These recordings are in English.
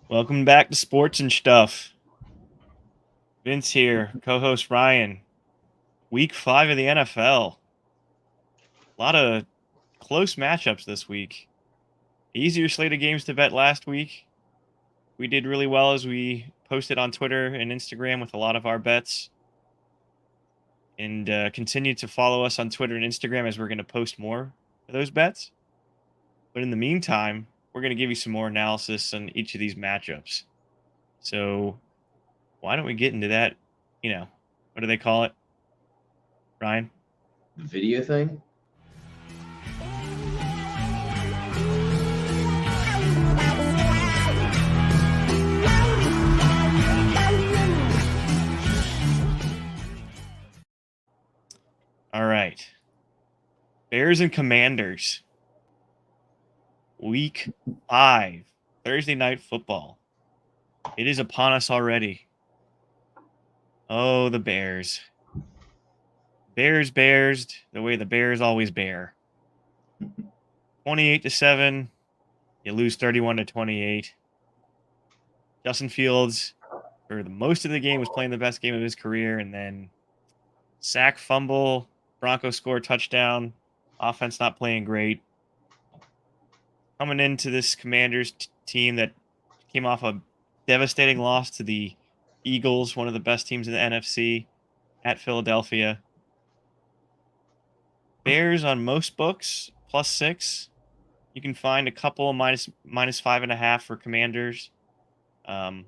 Welcome back to Sports and Stuff. Vince here, co-host Ryan. Week 5 of the NFL. A lot of close matchups this week. Easier slate of games to bet last week. We did really well as we posted on Twitter and Instagram with a lot of our bets. And continue to follow us on Twitter and Instagram as we're going to post more of those bets. But in the meantime, we're going to give you some more analysis on each of these matchups. So why don't we get into that? What do they call it? Ryan? The video thing? All right. Bears and Commanders. Week 5. Thursday night football. It is upon us already. Oh, the Bears. Bears, the way the Bears always bear. 28-7. You lose 31-28. Justin Fields, for the most of the game, was playing the best game of his career, and then sack, fumble, Broncos score touchdown, offense not playing great. Coming into this Commanders team that came off a devastating loss to the Eagles, one of the best teams in the NFC, at Philadelphia. Bears on most books, +6. You can find a couple minus 5.5 for Commanders. Ryan,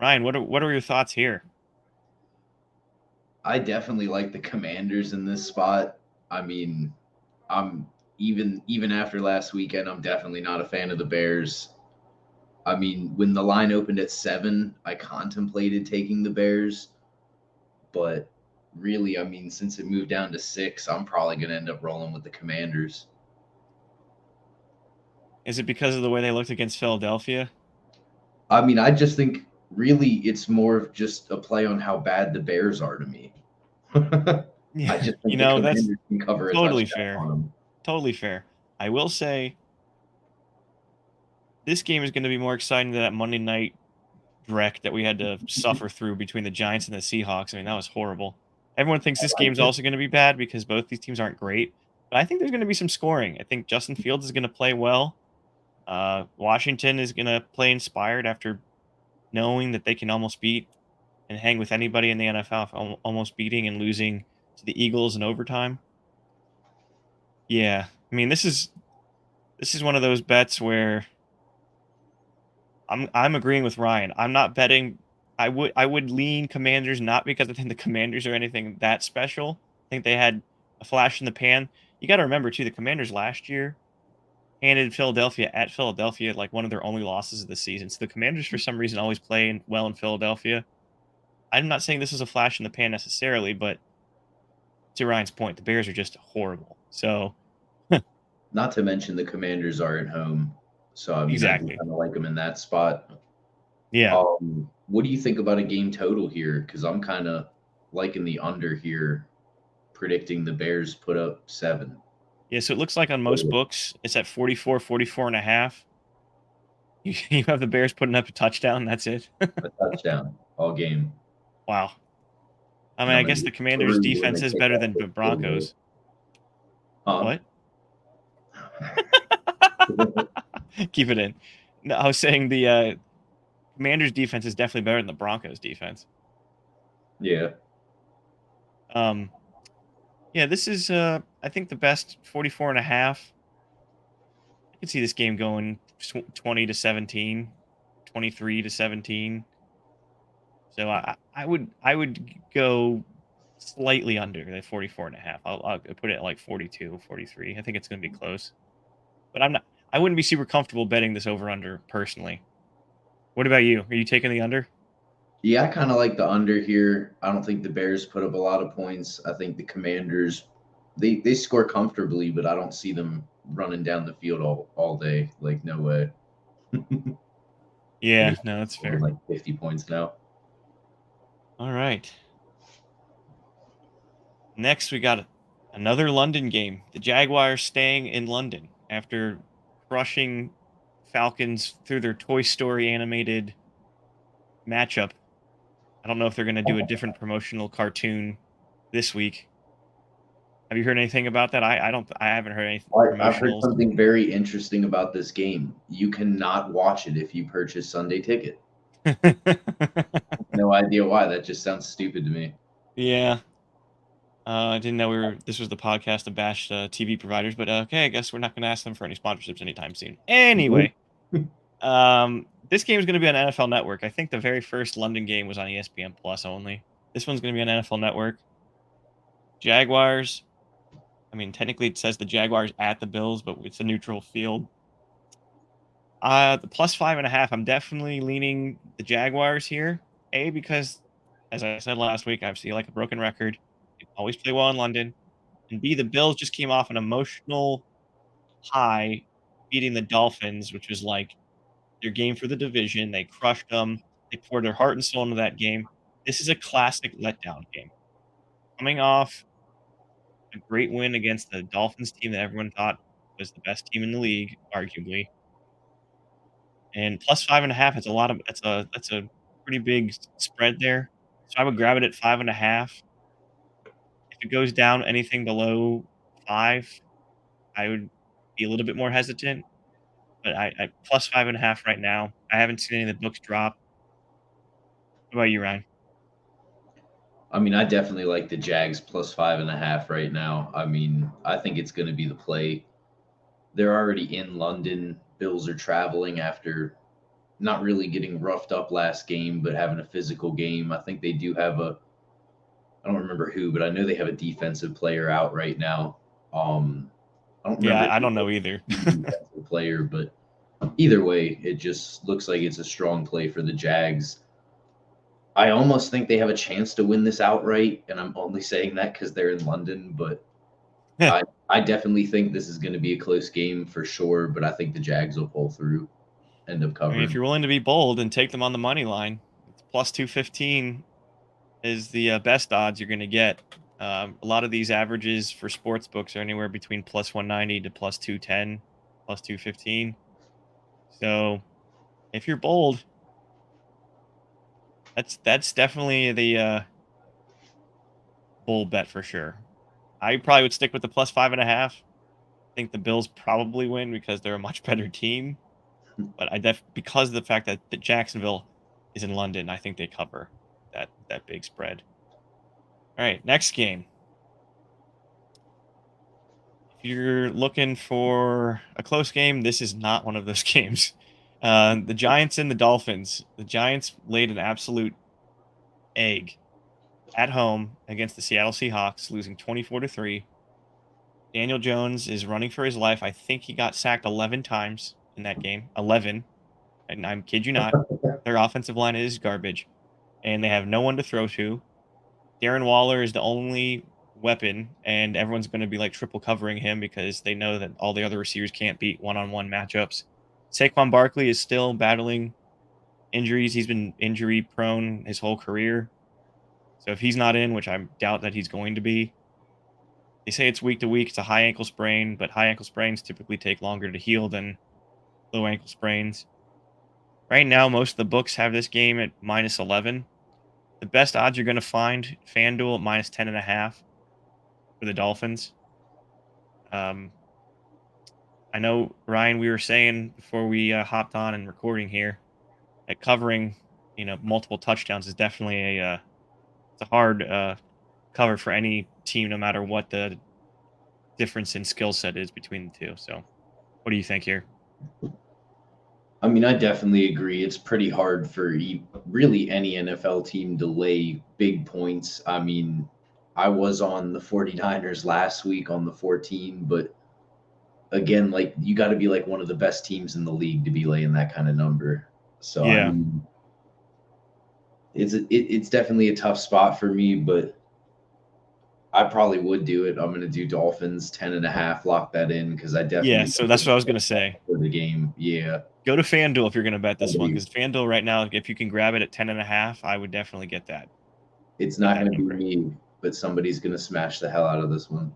what are your thoughts here? I definitely like the Commanders in this spot. I mean, I'm even after last weekend, I'm definitely not a fan of the Bears. I mean, when the line opened at 7, I contemplated taking the Bears, but really, I mean, since it moved down to 6, I'm probably going to end up rolling with the Commanders. Is it because of the way they looked against Philadelphia? I mean, I just think really it's more of just a play on how bad the Bears are to me. I Yeah, just think the that's Commanders can cover a totally touchdown fair. on them. Totally fair. I will say this game is going to be more exciting than that Monday night wreck that we had to suffer through between the Giants and the Seahawks. I mean, that was horrible. Everyone thinks this I like game's it. also going to be bad because both these teams aren't great. But I think there's going to be some scoring. I think Justin Fields is going to play well. Washington is going to play inspired after knowing that they can almost beat and hang with anybody in the NFL, almost beating and losing to the Eagles in overtime. Yeah, I mean this is one of those bets where I'm agreeing with Ryan. I'm not betting. I would lean Commanders, not because I think the Commanders are anything that special. I think they had a flash in the pan. You got to remember too, the Commanders last year handed Philadelphia at Philadelphia like one of their only losses of the season. So the Commanders, for some reason, always play well in Philadelphia. I'm not saying this is a flash in the pan necessarily, but to Ryan's point, the Bears are just horrible. So Not to mention the Commanders are at home, so I mean I do exactly, kind of like them in that spot. yeah. What do you think about a game total here? Because I'm kind of liking the under here, predicting the Bears put up 7. Yeah, so it looks like on most books, it's at 44, 44 and a half. You have the Bears putting up a touchdown. That's it. A touchdown all game. Wow. I mean, And I I'm guess going to the get Commanders' screwed when defense they is kick better that than the fifth field goal. Broncos. Huh? What? Keep it in. No, I was saying the Commanders' defense is definitely better than the Broncos' defense. Yeah. Um, yeah, this is I think the best 44 and a half. I could see this game going 20-17, 23-17. So I would go slightly under the 44 and a half. I'll put it at like 42, 43. I think it's going to be close. But I wouldn't be super comfortable betting this over under personally. What about you? Are you taking the under? Yeah, I kind of like the under here. I don't think the Bears put up a lot of points. I think the Commanders they score comfortably, but I don't see them running down the field all day. Like no way. I Yeah, think no, that's scoring fair. like 50 points now. All right. Next, we got another London game. The Jaguars staying in London after crushing Falcons through their Toy Story animated matchup. I don't know if they're going to do a different promotional cartoon this week. Have you heard anything about that? I haven't heard any I've heard promotionals. something very interesting about this game. You cannot watch it if you purchase Sunday Ticket. No idea why. That just sounds stupid to me. Yeah. I didn't know this was the podcast to bash TV providers, but okay, I guess we're not going to ask them for any sponsorships anytime soon. Anyway, this game is going to be on NFL Network. I think the very first London game was on ESPN Plus only. This one's going to be on NFL Network. Jaguars. I mean, technically it says the Jaguars at the Bills, but it's a neutral field. The plus 5.5. I'm definitely leaning the Jaguars here. A, because as I said last week, I see like a broken record. They always play well in London. And B, the Bills just came off an emotional high beating the Dolphins, which was like their game for the division. They crushed them. They poured their heart and soul into that game. This is a classic letdown game. Coming off a great win against the Dolphins team that everyone thought was the best team in the league, arguably. And plus 5.5 is a lot of that's a pretty big spread there. So I would grab it at 5.5. If it goes down anything below 5, I would be a little bit more hesitant. But I plus 5.5 right now. I haven't seen any of the books drop. What about you, Ryan? I mean, I definitely like the Jags plus 5.5 right now. I mean, I think it's going to be the play. They're already in London. Bills are traveling after not really getting roughed up last game, but having a physical game. I think they do have I don't remember who, but I know they have a defensive player out right now. I don't remember. Yeah, I don't know either. Defensive player, but either way, it just looks like it's a strong play for the Jags. I almost think they have a chance to win this outright, and I'm only saying that because they're in London. But I definitely think this is going to be a close game for sure. But I think the Jags will pull through, end up I covering. mean, if you're willing to be bold and take them on the money line, plus 215 is the best odds you're going to get. A lot of these averages for sports books are anywhere between plus 190 to plus 210, plus 215. So if you're bold, that's definitely the bull bet for sure. I probably would stick with the plus 5.5. I think the Bills probably win because they're a much better team. But because of the fact that Jacksonville is in London, I think they cover that big spread. All right, next game. If you're looking for a close game, this is not one of those games. The Giants and the Dolphins. The Giants laid an absolute egg at home against the Seattle Seahawks, losing 24-3. Daniel Jones is running for his life. I think he got sacked 11 times in that game. 11. And I kid you not. Their offensive line is garbage. And they have no one to throw to. Darren Waller is the only weapon, and everyone's going to be like triple covering him because they know that all the other receivers can't beat one-on-one matchups. Saquon Barkley is still battling injuries. He's been injury prone his whole career. So if he's not in, which I doubt that he's going to be, they say it's week to week. It's a high ankle sprain, but high ankle sprains typically take longer to heal than low ankle sprains. Right now, most of the books have this game at minus 11. The best odds you're going to find, FanDuel at minus 10.5 for the Dolphins. I know, Ryan, we were saying before we hopped on and recording here that covering, multiple touchdowns is definitely it's a hard cover for any team, no matter what the difference in skill set is between the two. So what do you think here? I mean, I definitely agree. It's pretty hard for really any NFL team to lay big points. I mean, I was on the 49ers last week on the 14, but again, like you got to be like one of the best teams in the league to be laying that kind of number. So Yeah. I mean, it's definitely a tough spot for me, but I probably would do it. I'm going to do Dolphins 10.5, lock that in because I definitely. Yeah, so that's what I was going to say. For the game, yeah. Go to FanDuel if you're going to bet this one, because FanDuel right now, if you can grab it at 10.5, I would definitely get that. It's not going to be me, but somebody's going to smash the hell out of this one.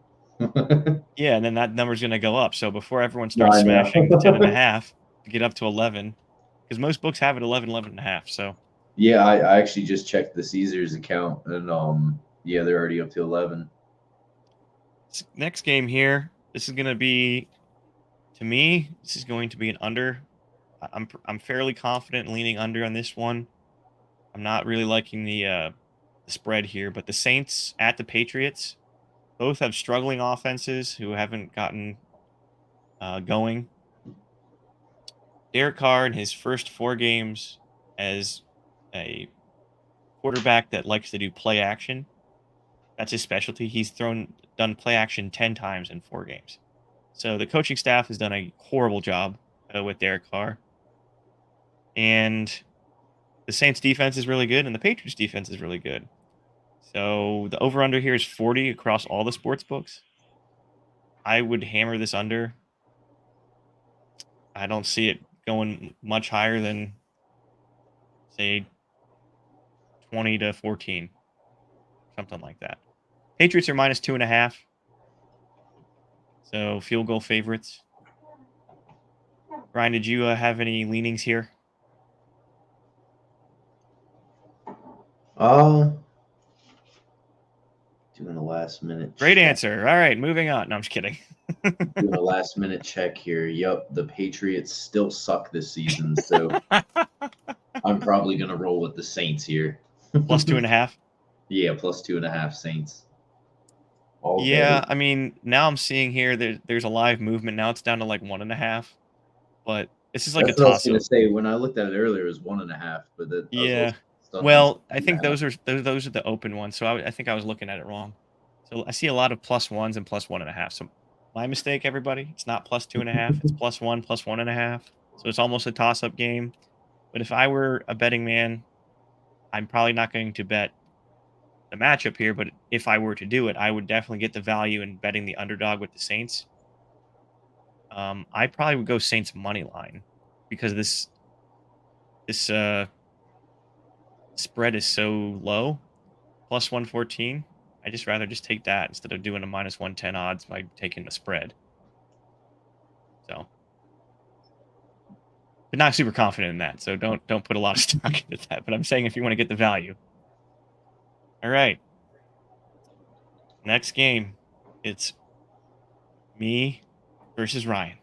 Yeah, and then that number's going to go up. So before everyone starts smashing the 10.5, to get up to 11 because most books have it 11, 11 and a half. So Yeah, I actually just checked the Caesars account, and yeah, they're already up to 11. next game here, this is going to be, to me, this is going to be an under. I'm fairly confident leaning under on this one. I'm not really liking the spread here, but the Saints at the Patriots both have struggling offenses who haven't gotten going. Derek Carr in his first 4 games as a quarterback that likes to do play action. That's his specialty. He's done play action 10 times in 4 games. So the coaching staff has done a horrible job with Derek Carr. And the Saints defense is really good and the Patriots defense is really good. So the over under here is 40 across all the sports books. I would hammer this under. I don't see it going much higher than, say, 20 to 14, something like that. Patriots are minus 2.5. So field goal favorites. Ryan, did you have any leanings here? Doing a last minute. Great check. answer. All right, moving on. No, I'm just kidding. Doing a last minute check here. Yep, the Patriots still suck this season, so I'm probably gonna roll with the Saints here. Plus 2.5. Yeah, plus 2.5 Saints. All Yeah, day. I mean, now I'm seeing here there's a live movement. Now it's down to like 1.5. But this is like That's a what I was toss gonna up. say. When I looked at it earlier, it was 1.5, but I was Yeah. also stunned when it Well, said I think 2.5. those are the open ones. So I think I was looking at it wrong. So I see a lot of plus ones and plus 1.5. So my mistake, everybody. It's not plus 2.5. It's plus 1, plus 1.5. So it's almost a toss up game. But if I were a betting man, I'm probably not going to bet the matchup here. But if I were to do it, I would definitely get the value in betting the underdog with the Saints. I probably would go Saints money line because this spread is so low, plus 114. I just rather just take that instead of doing a minus 110 odds by taking the spread. So, but not super confident in that. So don't put a lot of stock into that. But I'm saying if you want to get the value. All right. Next game, it's me versus Ryan,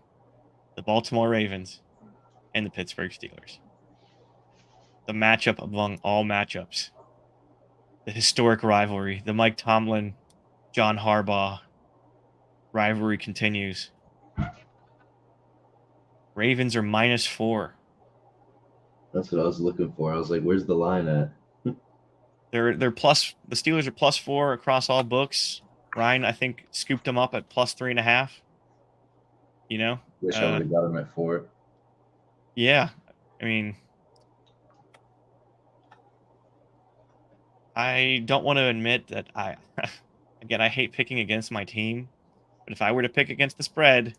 the Baltimore Ravens and the Pittsburgh Steelers. The matchup among all matchups. The historic rivalry, the Mike Tomlin, John Harbaugh rivalry continues. Ravens are -4. That's what I was looking for. I was like, "Where's the line at?" They're plus. The Steelers are +4 across all books. Ryan, I think, scooped them up at +3.5. You know, Wish I would have got him at 4. yeah. I mean, I don't want to admit that again, I hate picking against my team, but if I were to pick against the spread,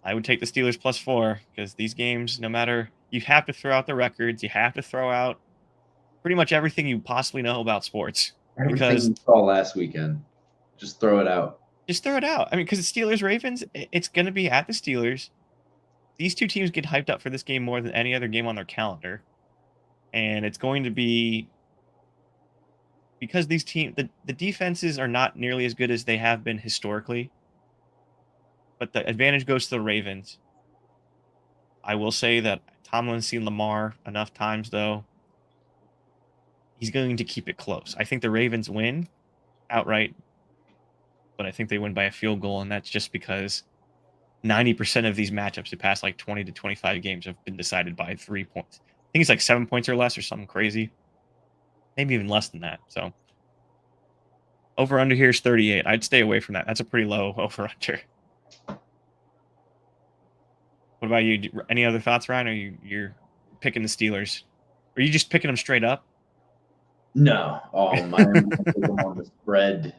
I would take the Steelers +4 because these games, no matter, you have to throw out the records, you have to throw out pretty much everything you possibly know about sports Everything because you saw last weekend, just throw it out. just throw it out. I mean, because the Steelers Ravens, it's going to be at the Steelers. These two teams get hyped up for this game more than any other game on their calendar, and it's going to be because these the defenses are not nearly as good as they have been historically, but the advantage goes to the Ravens. I will say that Tomlin's seen Lamar enough times, though. He's going to keep it close. I think the Ravens win outright, but I think they win by a field goal, and that's just because 90% of these matchups the past like 20 to 25 games have been decided by 3 points. I think it's like 7 points or less or something crazy. Maybe even less than that. So over under here is 38. I'd stay away from that. That's a pretty low over under. What about you? Any other thoughts, Ryan? Or you're picking the Steelers? Are you just picking them straight up? No, I am going to take them on the spread.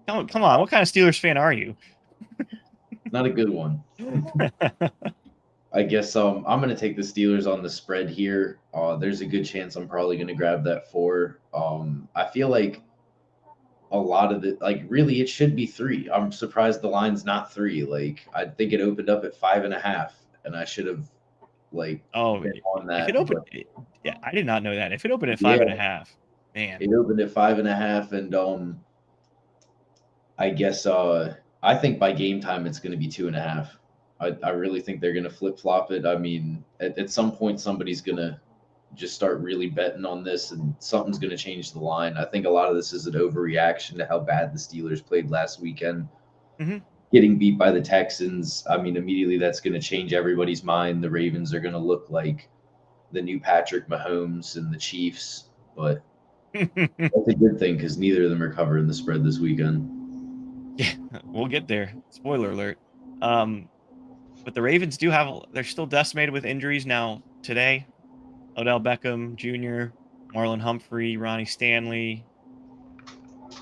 Come on. What kind of Steelers fan are you? Not a good one. I guess I'm going to take the Steelers on the spread here. There's a good chance I'm probably going to grab that 4. I feel like a lot of it, really, it should be 3. I'm surprised the line's not 3. Like, I think it opened up at 5.5, and I should have like Oh, been on if that. it opened, But yeah, I did not know that. If it opened at yeah, 5.5, man. it opened at 5.5, and I guess I think by game time it's going to be 2.5. I really think they're going to flip flop it. I mean, at some point somebody's going to just start really betting on this, and something's going to change the line. I think a lot of this is an overreaction to how bad the Steelers played last weekend. Mm-hmm. Getting beat by the Texans, I mean, immediately that's going to change everybody's mind. The Ravens are going to look like the new Patrick Mahomes and the Chiefs, but that's a good thing because neither of them are covering the spread this weekend. Yeah, we'll get there. Spoiler alert. But the Ravens they're still decimated with injuries now today. Odell Beckham Jr., Marlon Humphrey, Ronnie Stanley,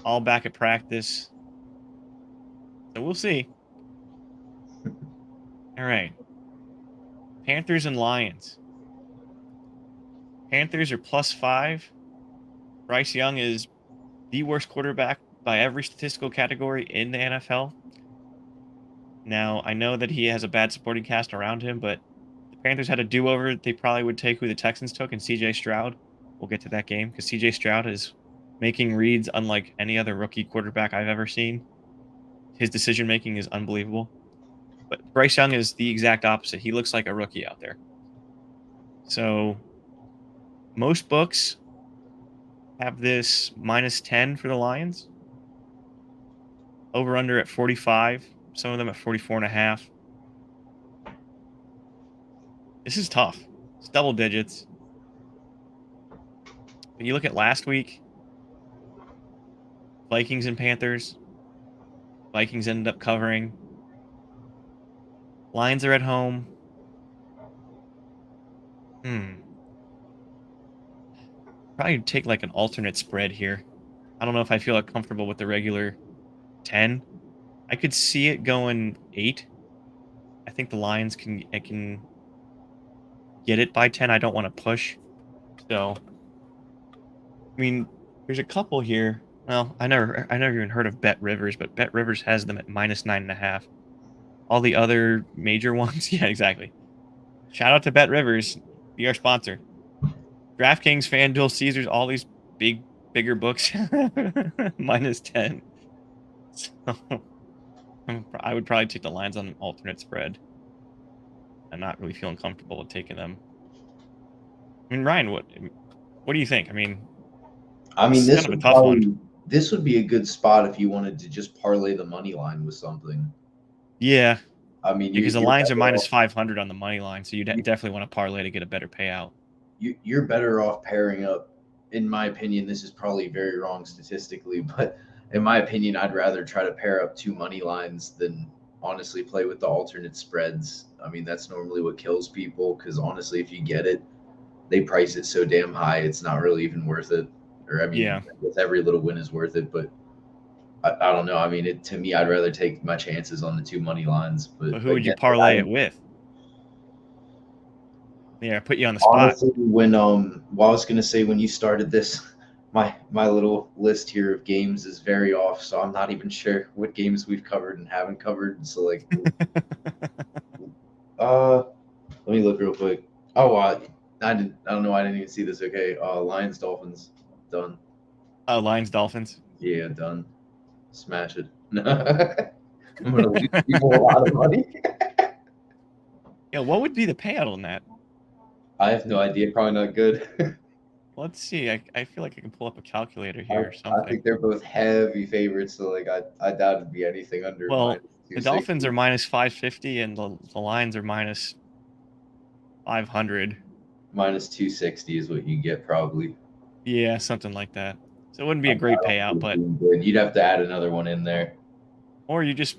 all back at practice. So we'll see. All right. Panthers and Lions. Panthers are +5. Bryce Young is the worst quarterback by every statistical category in the NFL. Now, I know that he has a bad supporting cast around him, but if the Panthers had a do-over, they probably would take who the Texans took and CJ Stroud. We'll get to that game because CJ Stroud is making reads unlike any other rookie quarterback I've ever seen. His decision making is unbelievable. But Bryce Young is the exact opposite. He looks like a rookie out there. So most books have this -10 for the Lions. Over under at 45. Some of them at 44.5. This is tough. It's double digits. When you look at last week, Vikings and Panthers, Vikings ended up covering. Lions are at home. Probably take like an alternate spread here. I don't know if I feel comfortable with the regular 10. I could see it going 8. I think the Lions can get it by 10. I don't want to push. So, I mean, there's a couple here. Well, I never even heard of Bet Rivers, but Bet Rivers has them at -9.5. All the other major ones, yeah, exactly. Shout out to Bet Rivers, be our sponsor. DraftKings, FanDuel, Caesars, all these bigger books, -10. So I would probably take the Lions on an alternate spread. I'm not really feeling comfortable with taking them. I mean, Ryan, what do you think? I mean, this is This kind of a would tough one. probably this would be a good spot if you wanted to just parlay the money line with something. Yeah, I mean, because the you're Lions are better off, -500 on the money line, so you definitely want to parlay to get a better payout. you're better off pairing up. In my opinion, this is probably very wrong statistically, but in my opinion, I'd rather try to pair up two money lines than honestly play with the alternate spreads. I mean, that's normally what kills people because honestly, if you get it, they price it so damn high, it's not really even worth it. Or I mean, Yeah, with every little win is worth it, but I don't know. I mean, to me, I'd rather take my chances on the two money lines. But but who would you again, parlay it with? Yeah, put you on the spot. honestly, when well, I was gonna say when you started this, my little list here of games is very off, so I'm not even sure what games we've covered and haven't covered. So like, let me look real quick. Oh, I didn't. I don't know. I didn't even see this. Okay, Lions Dolphins done. Lions Dolphins. Yeah, done. Smash it. I'm gonna lose people a lot of money. Yeah, what would be the payout on that? I have no idea. Probably not good. Let's see. I feel like I can pull up a calculator I, here or I something. think they're both heavy favorites, so like I doubt it'd be anything under Well, the Dolphins are -260. -550 and the Lions are -500. -260 is what you get probably. Yeah, something like that. So it wouldn't be I a great don't payout, think but it's good. You'd have to add another one in there. or you just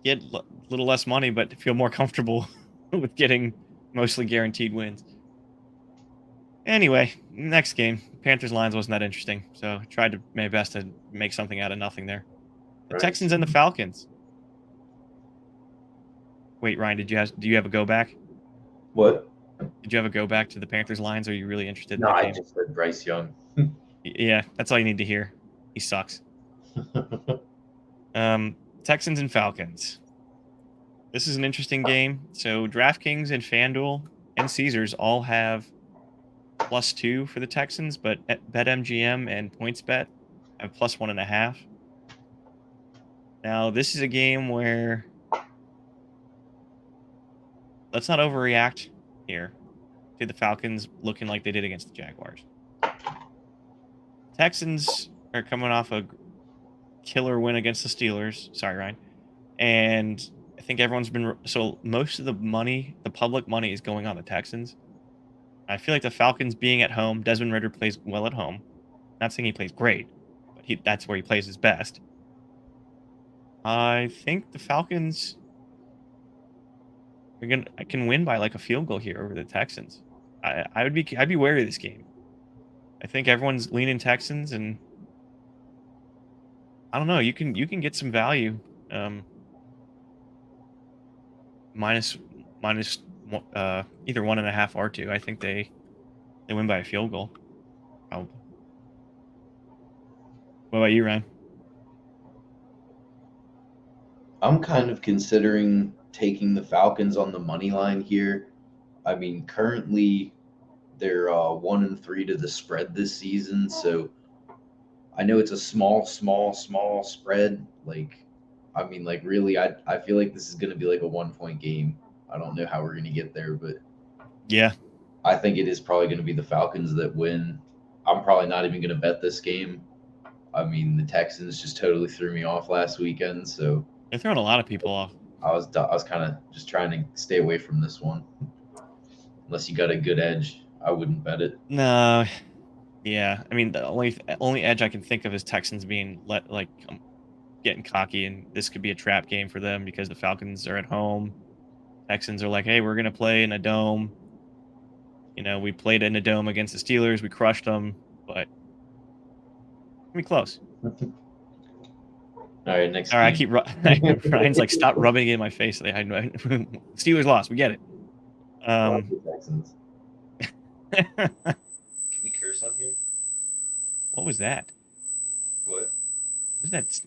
get a little less money, but feel more comfortable with getting mostly guaranteed wins. Anyway, next game, Panthers Lions wasn't that interesting, so I tried to my best to make something out of nothing there. The Right. Texans and the Falcons. Wait, Ryan, do you have a go back? What? Did you have a go back to the Panthers Lions? Or are you really interested in No, that I game? just said Bryce Young. Yeah, that's all you need to hear. He sucks. Texans and Falcons. This is an interesting game. So DraftKings and FanDuel and Caesars all have +2 for the Texans, but at BetMGM and PointsBet have +1.5. Now, this is a game where let's not overreact here to the Falcons looking like they did against the Jaguars. Texans are coming off a killer win against the Steelers. Sorry, Ryan. And I think everyone's been so most of the money, the public money, is going on the Texans. I feel like the Falcons being at home, Desmond Ritter plays well at home. Not saying he plays great, but that's where he plays his best. I think the Falcons I can win by like a field goal here over the Texans. I'd be wary of this game. I think everyone's leaning Texans, and I don't know. You can get some value. Um, minus either 1.5 or 2. I think they win by a field goal. Probably. What about you, Ryan? I'm kind of considering taking the Falcons on the money line here. I mean, currently they're 1-3 to the spread this season, so I know it's a small spread. I mean, like really, I feel like this is going to be like a 1 point game. I don't know how we're going to get there, but Yeah, I think it is probably going to be the Falcons that win. I'm probably not even going to bet this game. I mean, the Texans just totally threw me off last weekend, so they're throwing a lot of people off. I was kind of just trying to stay away from this one. Unless you got a good edge, I wouldn't bet it. No, yeah. I mean, the only edge I can think of is Texans being getting cocky, and this could be a trap game for them because the Falcons are at home. Texans are like, hey, we're gonna play in a dome. You know, we played in a dome against the Steelers. We crushed them, but we close. All right, next All right, I game. keep Ryan's like, stop rubbing it in my face. They had Steelers lost. We get it. The Texans. Can we curse on here? What was that? What? What was that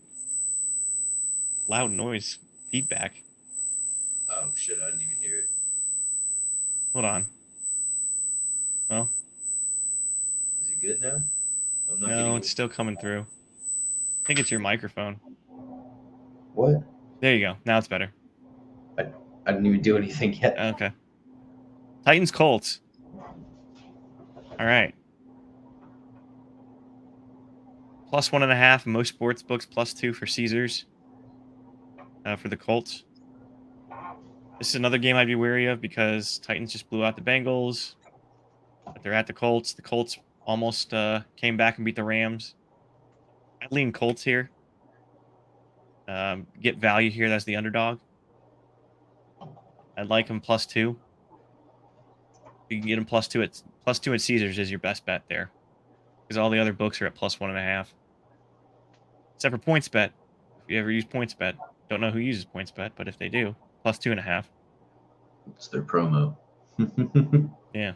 loud noise feedback? Oh shit! I didn't even hear it. Hold on. Well, Is it good now? I'm not no, getting it's still coming through. I think it's your microphone. What? There you go. Now it's better. I didn't even do anything yet. Okay. Titans Colts. All right. +1.5. Most sports books +2 for Caesars. For the Colts. This is another game I'd be wary of because Titans just blew out the Bengals, but they're at the Colts. The Colts almost came back and beat the Rams. I'd lean Colts here. Get value here. That's the underdog. I'd like him +2. You can get him +2 at Caesars is your best bet there, because all the other books are at +1.5. Except for PointsBet. If you ever use PointsBet, don't know who uses PointsBet, but if they do, +2.5. It's their promo. Yeah.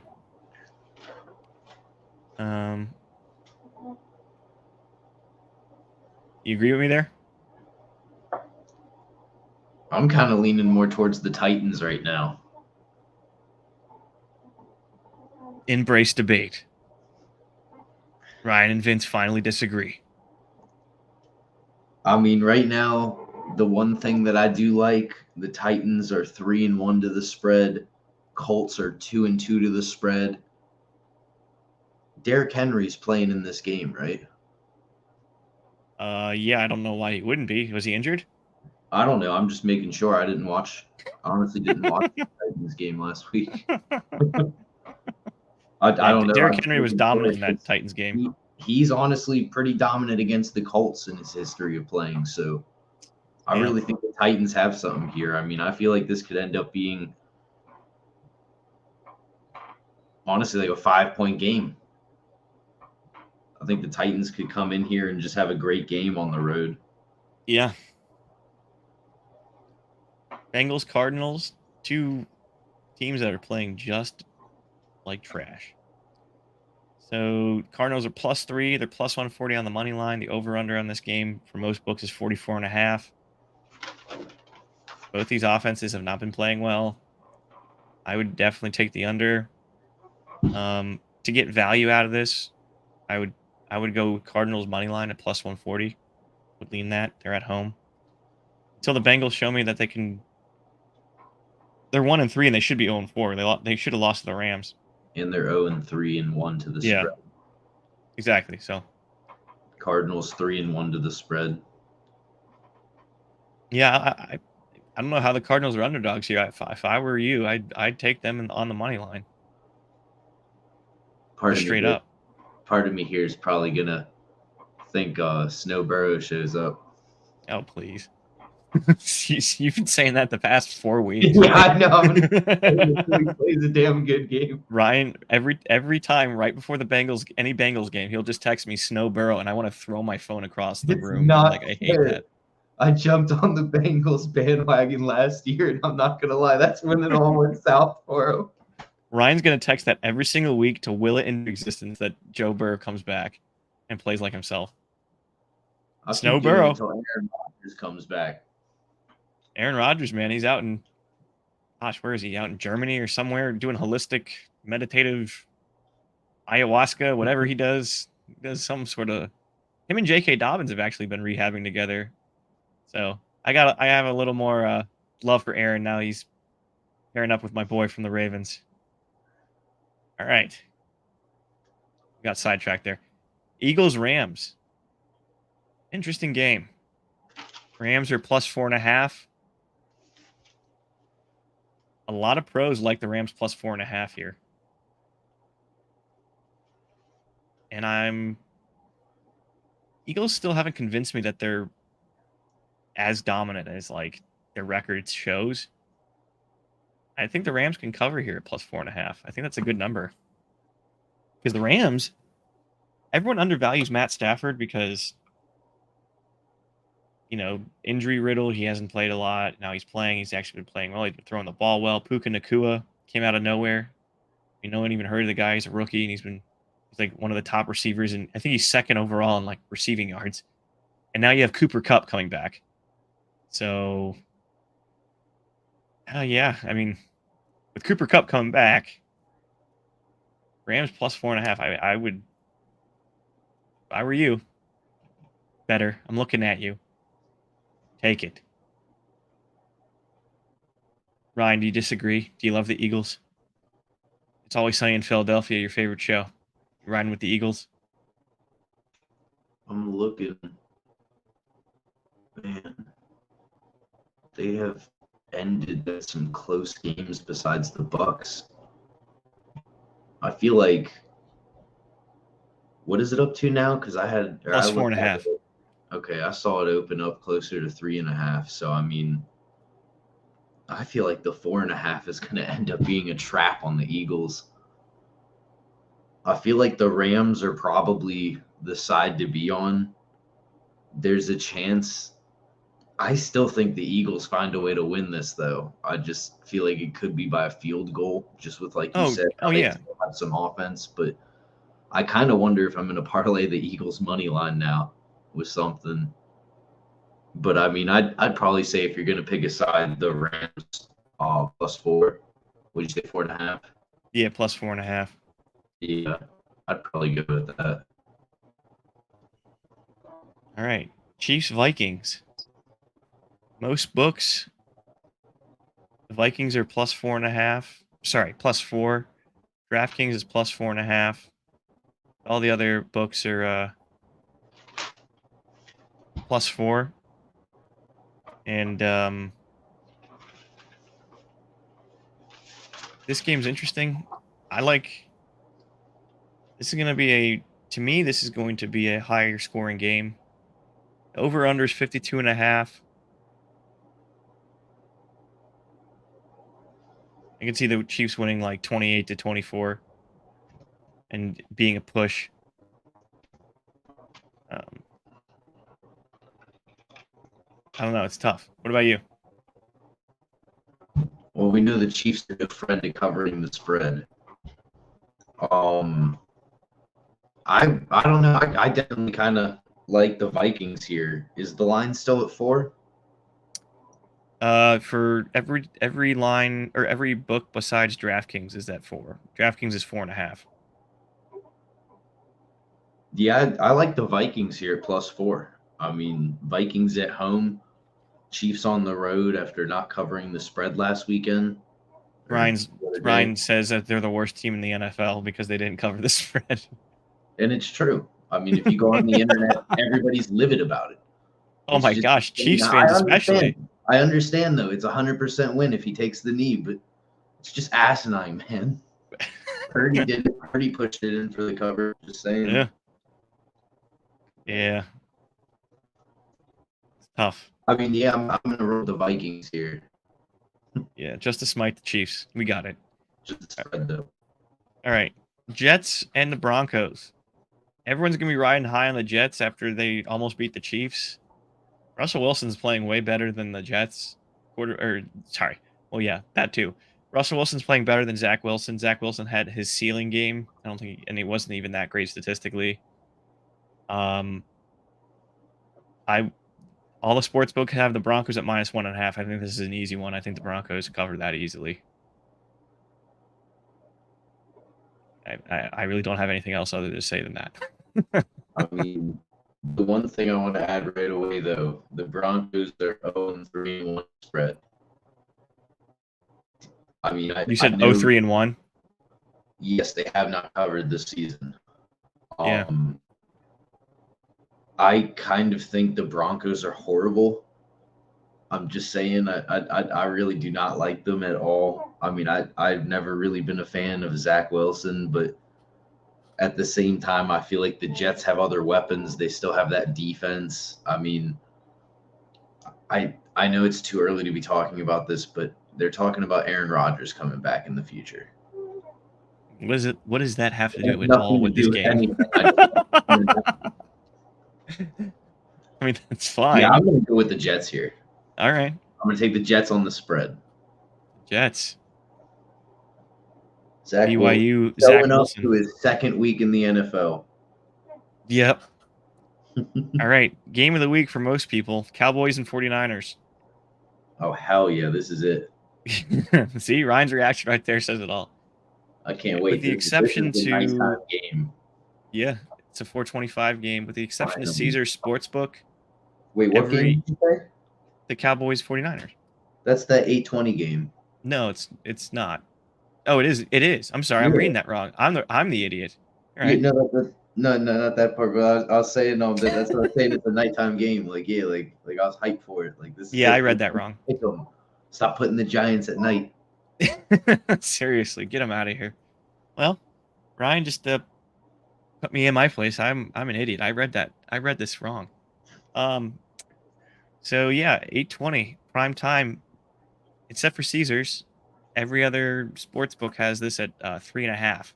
You agree with me there? I'm kind of leaning more towards the Titans right now. Embrace debate. Ryan and Vince finally disagree. I mean, right now, the one thing that I do like, the Titans are 3-1 to the spread. Colts are 2-2 to the spread. Derrick Henry's playing in this game, right? Yeah, I don't know why he wouldn't be. Was he injured? I don't know. I'm just making sure. I honestly didn't watch the Titans game last week. I don't know. Derrick Henry was dominant in that Titans game. He's honestly pretty dominant against the Colts in his history of playing. So I really think the Titans have something here. I mean, I feel like this could end up being honestly like a 5-point game. I think the Titans could come in here and just have a great game on the road. Yeah. Bengals, Cardinals, two teams that are playing just like trash. So Cardinals are +3. They're +140 on the money line. The over/under on this game for most books is 44.5. Both these offenses have not been playing well. I would definitely take the under. To get value out of this, I would go Cardinals money line at plus 140. Would lean that. They're at home. Until the Bengals show me that they can. They're 1-3 and they should be 0-4. They should have lost to the Rams. And they're 0-3 and 1 to the spread. Exactly. So Cardinals 3-1 to the spread. yeah, I don't know how the Cardinals are underdogs here. If I were you, I'd take them on the money line. Straight up. Part of me here is probably gonna think Snow Burrow shows up. Oh please. You've been saying that the past 4 weeks. Yeah, I know. He plays a damn good game. Ryan, every time right before any Bengals game, he'll just text me Snow Burrow, and I want to throw my phone across the room. I hate that. I jumped on the Bengals bandwagon last year, and I'm not gonna lie, that's when it all went south for him. Ryan's gonna text that every single week to will it into existence that Joe Burrow comes back and plays like himself. Snow Burrow until Aaron Rodgers comes back. Aaron Rodgers, man, he's out in, where is he? Out in Germany or somewhere doing holistic, meditative, ayahuasca, whatever he does. He does some sort of. Him and J.K. Dobbins have actually been rehabbing together. So I have a little more love for Aaron now. He's pairing up with my boy from the Ravens. All right. We got sidetracked there. Eagles-Rams. Interesting game. Rams are plus 4.5. A lot of pros like the Rams plus 4.5 here. And Eagles still haven't convinced me that they're as dominant as like their record shows. I think the Rams can cover here at plus 4.5. I think that's a good number. Because the Rams, everyone undervalues Matt Stafford because, injury riddle. He hasn't played a lot. Now he's playing. He's actually been playing well. He's been throwing the ball well. Puka Nacua came out of nowhere. No one even heard of the guy. He's a rookie, and he's like one of the top receivers, and I think he's second overall in like receiving yards. And now you have Cooper Kupp coming back. So, yeah, I mean, with Cooper Kupp coming back, Rams plus 4.5. I would, if I were you, better. I'm looking at you. Take it. Ryan, do you disagree? Do you love the Eagles? It's Always Sunny in Philadelphia, your favorite show. You riding with the Eagles? I'm looking. Man, they have ended some close games besides the Bucks. I feel like, what is it up to now? Because plus 4.5. Okay, I saw it open up closer to 3.5. So I mean, I feel like the 4.5 is going to end up being a trap on the Eagles. I feel like the Rams are probably the side to be on. There's a chance. I still think the Eagles find a way to win this, though. I just feel like it could be by a field goal, just with, like you said, yeah, still have some offense. But I kind of wonder if I'm going to parlay the Eagles money line now with something. But I mean, I'd probably say if you're going to pick a side, the Rams plus 4. Would you say 4.5? Yeah, plus 4.5. Yeah, I'd probably go with that. All right, Chiefs-Vikings. Most books, the Vikings are plus 4.5. Sorry, plus 4. DraftKings is plus 4.5. All the other books are plus 4. And this game's interesting. This is going to be this is going to be a higher scoring game. Over-under is 52.5. I can see the Chiefs winning like 28-24 and being a push. I don't know. It's tough. What about you? Well, we know the Chiefs are no friend to covering the spread. I don't know. I definitely kind of like the Vikings here. Is the line still at 4? For every line or every book besides DraftKings is at 4. DraftKings is 4.5. Yeah, I like the Vikings here at +4. I mean, Vikings at home, Chiefs on the road after not covering the spread last weekend. or Ryan's the other day. Ryan says that they're the worst team in the NFL because they didn't cover the spread. And it's true. I mean, if you go on the internet, everybody's livid about it. Oh It's my just, gosh, Chiefs I fans understand. especially. I understand though. It's 100% win if he takes the knee, but it's just asinine, man. Purdy did it. Purdy pushed it in for the cover. Just saying. Yeah. Yeah. It's tough. I mean, yeah, I'm gonna roll the Vikings here. Yeah, just to smite the Chiefs. We got it. Just the spread though. All right. Jets and the Broncos. Everyone's going to be riding high on the Jets after they almost beat the Chiefs. Russell Wilson's playing way better than the Jets. Well, yeah, that too. Russell Wilson's playing better than Zach Wilson. Zach Wilson had his ceiling game. I don't think, and he wasn't even that great statistically. All the sports book have the Broncos at -1.5. I think this is an easy one. I think the Broncos cover that easily. I really don't have anything else other to say than that. I mean, the one thing I want to add right away though, the Broncos are 0-3-1 spread. I mean, You said 0-3-1. Yes, they have not covered this season. Yeah. I kind of think the Broncos are horrible. I'm just saying, I really do not like them at all. I mean, I've never really been a fan of Zach Wilson, but at the same time, I feel like the Jets have other weapons. They still have that defense. I mean, I know it's too early to be talking about this, but they're talking about Aaron Rodgers coming back in the future. What does that have to do with Nothing to this do with game? anything. I mean, that's fine. Yeah, I'm going to go with the Jets here. All right. I'm going to take the Jets on the spread. Jets. Zach BYU. Wilson Zach showing up Wilson. to his second week in the NFL. Yep. All right. Game of the week for most people: Cowboys and 49ers. Oh, hell yeah. This is it. See, Ryan's reaction right there says it all. I can't wait. With the exception this is a to nighttime game. Yeah, it's a 4:25 game. With the exception to Caesars Sportsbook. Wait, what game did you say? The Cowboys 49ers. That's that 8:20 game. No, it's not. Oh, it is. It is. I'm sorry. I'm reading that wrong. I'm the idiot. All right. Yeah, no, not that part. But I was saying no. That's what I'm saying. It's a nighttime game. Like I was hyped for it. Like this. Yeah, I read that wrong. Stop putting the Giants at night. Seriously, get them out of here. Well, Ryan just put me in my place. I'm an idiot. I read this wrong. So yeah, 8:20 prime time, except for Caesars. Every other sports book has this at 3.5.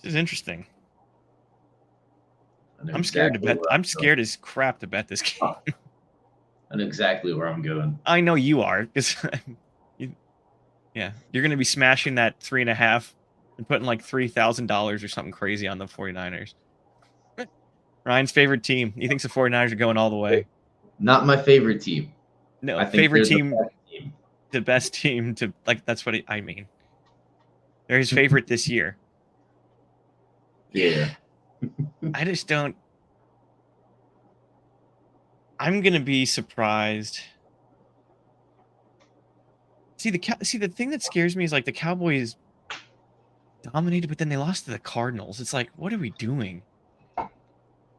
This is interesting. I'm scared to bet. I'm scared as crap to bet this game. I know exactly where I'm going. I know you are, because yeah, you're going to be smashing that 3.5 and putting like $3,000 or something crazy on the 49ers. Ryan's favorite team. He thinks the 49ers are going all the way. Not my favorite team. No, I think favorite team. The best team to that's what I mean. They're his favorite this year. Yeah. I just don't. I'm gonna be surprised. See the thing that scares me is like the Cowboys dominated, but then they lost to the Cardinals. It's like, what are we doing?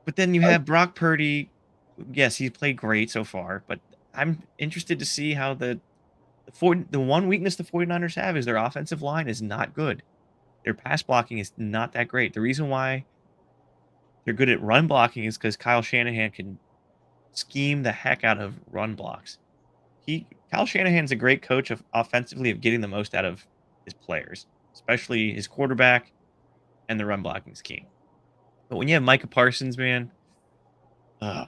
But then you have Brock Purdy. Yes, he's played great so far, but I'm interested to see how the one weakness the 49ers have is their offensive line is not good. Their pass blocking is not that great. The reason why they're good at run blocking is because Kyle Shanahan can scheme the heck out of run blocks. Kyle Shanahan's a great coach offensively of getting the most out of his players, especially his quarterback and the run blocking scheme. But when you have Micah Parsons, man, I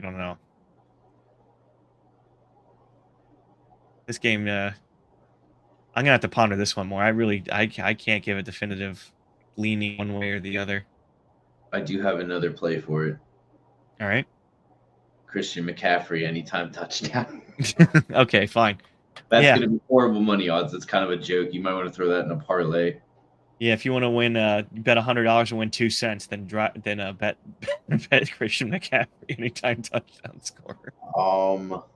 don't know. This game, I'm gonna have to ponder this one more. I can't give a definitive leaning one way or the other. I do have another play for it. All right. Christian McCaffrey anytime touchdown. Okay, fine. That's Yeah. going to be horrible money odds. It's kind of a joke. You might want to throw that in a parlay. Yeah, if you want to win, you bet $100 and win 2 cents, then bet bet Christian McCaffrey anytime touchdown scorer.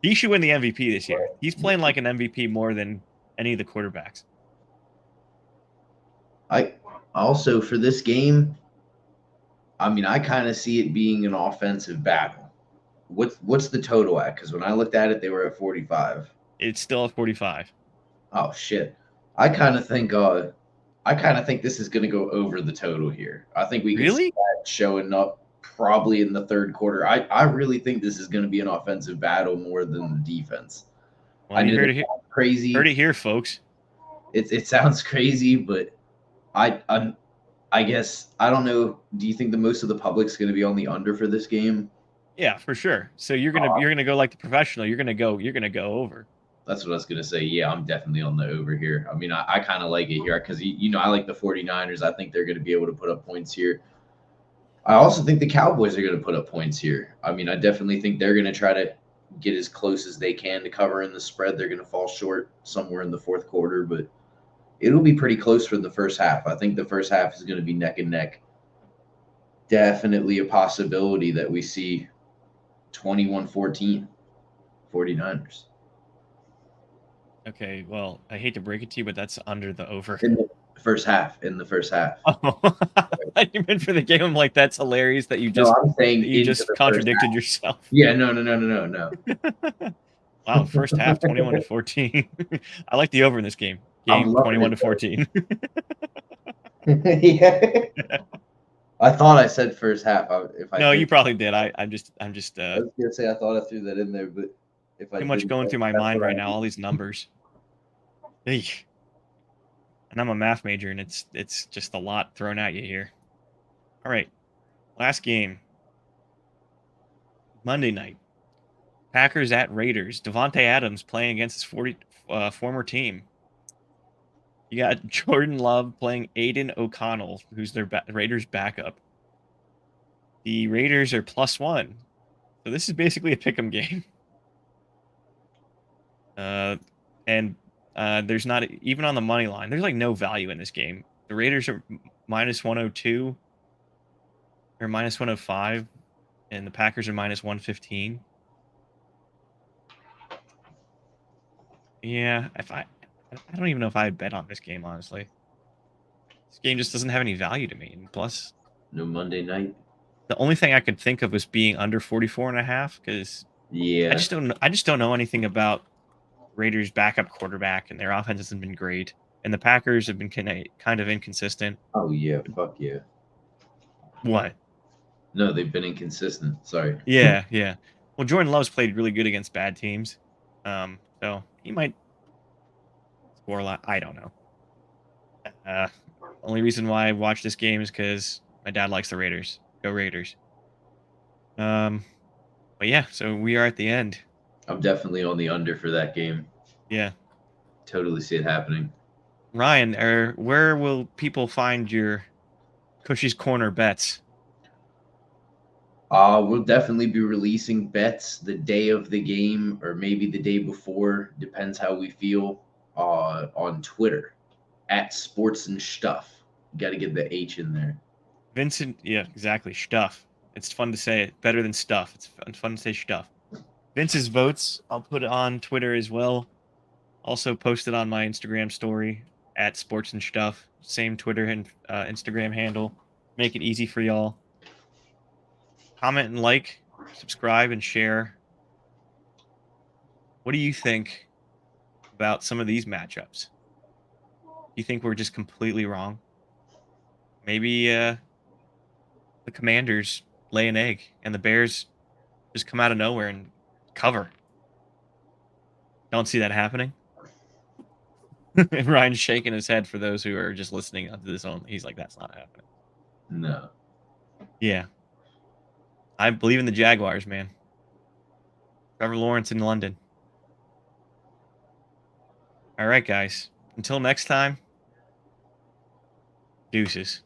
He should win the MVP this year. He's playing like an MVP more than any of the quarterbacks. I also for this game, I mean, I kind of see it being an offensive battle. What's the total at? Because when I looked at it, they were at 45. It's still at 45. Oh shit! I kind of think this is going to go over the total here. I think we can see Really? that showing up probably in the third quarter. I really think this is going to be an offensive battle more than the defense. Well, I you know heard that it here. sounds crazy. Heard it here, folks. It sounds crazy, but I guess I don't know. Do you think the most of the public's going to be on the under for this game? Yeah, for sure. So you're gonna go like the professional. You're gonna go over. That's what I was going to say. Yeah, I'm definitely on the over here. I mean, I kind of like it here because, I like the 49ers. I think they're going to be able to put up points here. I also think the Cowboys are going to put up points here. I mean, I definitely think they're going to try to get as close as they can to covering the spread. They're going to fall short somewhere in the fourth quarter, but it'll be pretty close for the first half. I think the first half is going to be neck and neck. Definitely a possibility that we see 21-14 49ers. Okay, well, I hate to break it to you, but that's under the over. In the first half. Oh, you meant for the game. I'm like, that's hilarious that you just I'm saying that you into just the first contradicted half. yourself. Yeah, no. Wow, first half 21-14. I like the over in this game. I'm Game loving 21-14. Yeah. I thought I said first half. No, you probably did. I'm just I was gonna say I thought I threw that in there, but if I too much didn't, going through my that's mind what right I now. All these numbers. Eesh. And I'm a math major, and it's just a lot thrown at you here. All right, last game. Monday night. Packers at Raiders. Devontae Adams playing against his former team. You got Jordan Love playing Aiden O'Connell, who's their Raiders backup. The Raiders are +1. So this is basically a pick'em game. There's not even on the money line. There's like no value in this game. The Raiders are -102 or -105, and the Packers are -115. Yeah, I don't even know if I'd bet on this game, honestly. This game just doesn't have any value to me. And plus, no Monday night. the only thing I could think of was being under 44.5 because Yeah. I just don't know anything about Raiders backup quarterback, and their offense hasn't been great. And the Packers have been kind of inconsistent. Oh yeah, fuck yeah. What? No, they've been inconsistent. Sorry. Yeah. Well, Jordan Love's played really good against bad teams. So he might score a lot. I don't know. Only reason why I watch this game is because my dad likes the Raiders. Go Raiders. But yeah, so we are at the end. I'm definitely on the under for that game. Yeah. Totally see it happening. Ryan, where will people find your Cushy's Corner bets? We'll definitely be releasing bets the day of the game or maybe the day before, depends how we feel, on Twitter at Sports and Stuff. You got to get the H in there. Vincent, yeah, exactly. Stuff. It's fun to say it. Better than stuff. It's fun to say stuff. Vince's votes, I'll put it on Twitter as well. Also posted on my Instagram story at Sports and Stuff. Same Twitter and Instagram handle. Make it easy for y'all. Comment and like, subscribe and share. What do you think about some of these matchups? Do you think we're just completely wrong? Maybe the Commanders lay an egg and the Bears just come out of nowhere and cover. Don't see that happening. Ryan's shaking his head for those who are just listening to this only. He's like, that's not happening. No. Yeah. I believe in the Jaguars, man. Trevor Lawrence in London. All right, guys. Until next time, deuces.